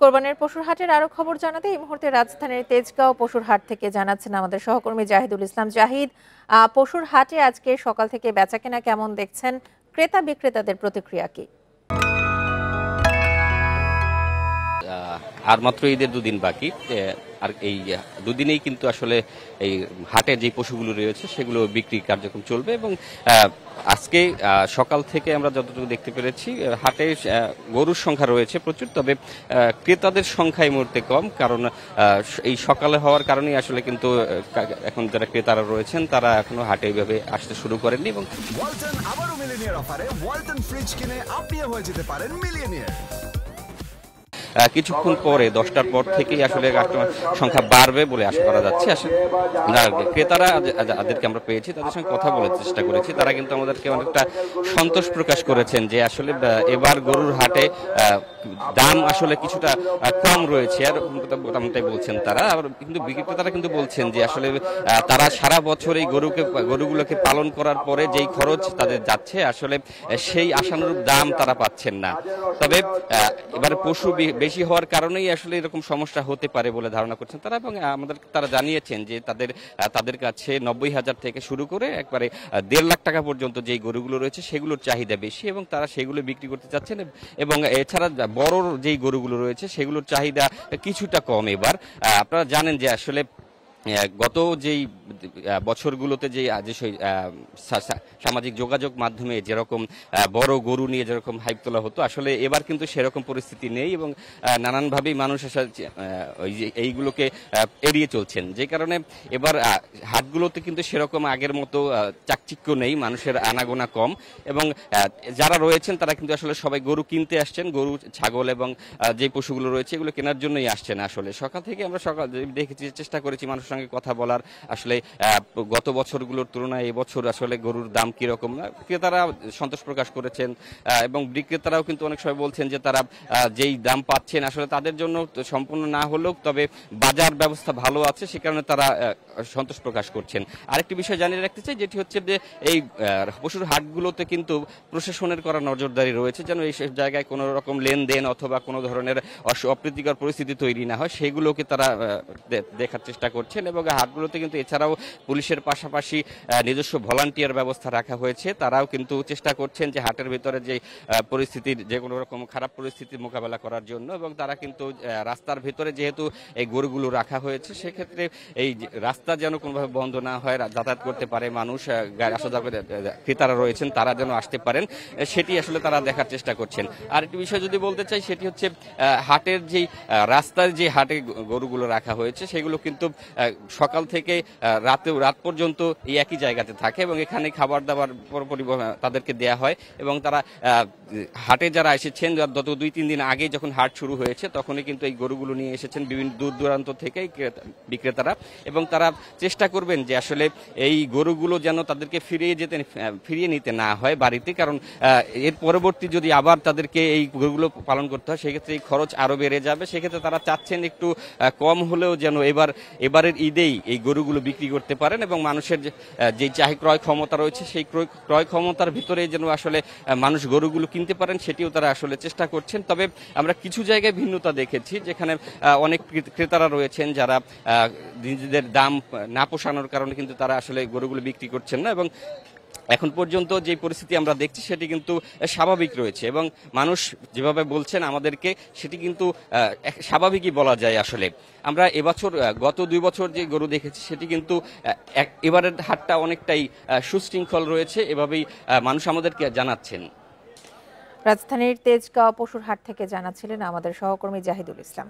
কোরবানির পশুর হাটের আরো খবর জানাতে এই মুহূর্তে রাজধানীর তেজগাঁও পশুর হাট থেকে জানাচ্ছেন আমাদের সহকর্মী জাহিদুল ইসলাম। জাহিদ, পশুর হাটে আজকে সকাল থেকে বেচাকেনা কেমন দেখছেন? ক্রেতা বিক্রেতাদের প্রতিক্রিয়া কি? আর মাত্র ঈদের দুদিন বাকি, আর এই দুদিনেই কিন্তু আসলে এই হাটে যে পশুগুলো রয়েছে সেগুলো বিক্রি কার্যক্রম চলবে। এবং আজকে সকাল থেকে আমরা যতটুকু দেখতে পেরেছি হাটে গরুর সংখ্যা রয়েছে প্রচুর, তবে ক্রেতাদের সংখ্যা এই মুহূর্তে কম, কারণ এই সকালে হওয়ার কারণেই আসলে কিন্তু এখন যারা ক্রেতারা রয়েছেন তারা এখনো হাটে এইভাবে আসতে শুরু করেননি। এবং ওয়ালটন আবারো মিলিয়নিয়ার অফারে ওয়ালটন ফ্রিজ কিনে আপনিও হয়ে যেতে পারেন মিলিয়নিয়ার। কিছুক্ষণ পরে 10টার পর থেকেই আসলে কাস্টমার সংখ্যা বাড়বে বলে আশা করা যাচ্ছে। আসলে ক্রেতারা যাদেরকে আমরা পেয়েছি তাদের সঙ্গে কথা বলার চেষ্টা করেছি, তারা কিন্তু আমাদেরকে অনেকটা সন্তোষ প্রকাশ করেছেন যে আসলে এবার গরুর হাটে দাম আসলে কিছুটা কম রয়েছে, আর মোটামুটি বলছেন তারা। আবার কিন্তু বিক্রেতারা কিন্তু বলছেন যে আসলে তারা সারা বছর এই গরুগুলোকে পালন করার পরে যেই খরচ তাদের যাচ্ছে আসলে সেই আশানুরূপ দাম তারা পাচ্ছেন না। তবে এবার পশু বেশি হওয়ার কারণেই আসলে এরকম সমস্যা হতে পারে বলে ধারণা করছেন তারা। এবং তারা জানিয়েছেন যে তাদের কাছে 90,000 থেকে শুরু করে একবারে 1.5 লাখ টাকা পর্যন্ত যেই গরুগুলো রয়েছে সেগুলোর চাহিদা বেশি, এবং তারা সেগুলো বিক্রি করতে চাচ্ছেন। এবং এছাড়া বড় যেই গরুগুলো রয়েছে সেগুলোর চাহিদা কিছুটা কম। এবার আপনারা জানেন যে আসলে গত যেই বছরগুলোতে যে সামাজিক যোগাযোগ মাধ্যমে যেরকম বড় গরু নিয়ে যেরকম হাইপ তোলা হতো, আসলে এবার কিন্তু সেরকম পরিস্থিতি নেই, এবং নানানভাবেই মানুষ এইগুলোকে এড়িয়ে চলছেন, যে কারণে এবার হাটগুলোতে কিন্তু সেরকম আগের মতো চাকচিক্য নেই, মানুষের আনাগোনা কম। এবং যারা রয়েছেন তারা কিন্তু আসলে সবাই গরু কিনতে আসছেন, গরু ছাগল এবং যে পশুগুলো রয়েছে এগুলো কেনার জন্যই আসছেন। আসলে সকাল থেকে আমরা দেখেছি, চেষ্টা করেছি মানুষের সঙ্গে কথা বলার, আসলে গত বছরগুলোর তুলনায় এবছর আসলে গরুর দাম কিরকম। ক্রেতারা সন্তোষ প্রকাশ করেছেন, এবং বিক্রেতারাও কিন্তু অনেক সময় বলছেন যে তারা যেই দাম পাচ্ছেন আসলে তাদের জন্য সম্পূর্ণ না হলেও তবে বাজার ব্যবস্থা ভালো আছে, সে কারণে তারা সন্তোষ প্রকাশ করছেন। আরেকটি বিষয় জানিয়ে রাখতে চাই, যেটি হচ্ছে যে এই পশুর হাটগুলোতে কিন্তু প্রশাসনের করা নজরদারি রয়েছে, যেন এই জায়গায় কোনো রকম লেনদেন অথবা কোনো ধরনের অপ্রীতিকর পরিস্থিতি তৈরি না হয়, সেগুলোকে তারা দেখার চেষ্টা করছেন। এবং হাটগুলোতে কিন্তু এছাড়াও পুলিশের পাশাপাশি নিজস্ব ভলান্টিয়ার ব্যবস্থা রাখা হয়েছে, তারাও কিন্তু চেষ্টা করছেন যে হাটের ভিতরে যে পরিস্থিতির যে কোনো রকম খারাপ পরিস্থিতির মোকাবেলা করার জন্য। এবং তারা কিন্তু রাস্তার ভিতরে যেহেতু এই গরুগুলো রাখা হয়েছে, সেক্ষেত্রে এই রাস্তা যেন কোনোভাবে বন্ধ না হয়, যাতায়াত করতে পারে মানুষ, ক্রেতারা রয়েছেন তারা যেন আসতে পারেন, সেটি আসলে তারা দেখার চেষ্টা করছেন। আর একটি বিষয় যদি বলতে চাই, সেটি হচ্ছে হাটের যেই রাস্তার যে হাটে গরুগুলো রাখা হয়েছে সেগুলো কিন্তু সকাল থেকে রাত পর্যন্ত এই একই জায়গাতে থাকে, এবং এখানে খাবার দাবার তাদেরকে দেয়া হয়। এবং তারা হাটে যারা এসেছেন গত 2-3 দিন আগে যখন হাট শুরু হয়েছে তখনই কিন্তু এই গরুগুলো নিয়ে এসেছেন বিভিন্ন দূর দূরান্ত থেকে বিক্রেতারা, এবং তারা চেষ্টা করবেন যে আসলে এই গরুগুলো যেন তাদেরকে ফিরিয়ে নিতে না হয় বাড়িতে, কারণ এর পরবর্তী যদি আবার তাদেরকে এই গরুগুলো পালন করতে হয় সেক্ষেত্রে এই খরচ আরো বেড়ে যাবে। সেক্ষেত্রে তারা চাচ্ছেন একটু কম হলেও যেন এবারের ঈদেই এই গরুগুলো বিক্রি করতে পারেন, এবং মানুষের যে ক্রয় ক্ষমতা রয়েছে সেই ক্রয় ক্ষমতার ভিতরে যেন আসলে মানুষ গরুগুলো কিনতে পারেন সেটিও তারা আসলে চেষ্টা করছেন। তবে আমরা কিছু জায়গায় ভিন্নতা দেখেছি, যেখানে অনেক ক্রেতারা রয়েছেন যারা নিজেদের দাম না পোষানোর কারণে কিন্তু তারা আসলে গরুগুলো বিক্রি করছেন না। এবং এখন পর্যন্ত যে পরিস্থিতি আমরা দেখছি সেটি কিন্তু স্বাভাবিক রয়েছে, এবং মানুষ যেভাবে বলছেন আমাদেরকে সেটি কিন্তু স্বাভাবিকই বলা যায়। আসলে আমরা এবছর গত 2 বছর যে গরু দেখেছি সেটি কিন্তু এবারের হাটটা অনেকটাই সুশৃঙ্খল রয়েছে, এভাবেই মানুষ আমাদেরকে জানাচ্ছেন। রাজধানীর তেজগাঁও পশুর হাট থেকে জানাচ্ছিলেন আমাদের সহকর্মী জাহিদুল ইসলাম।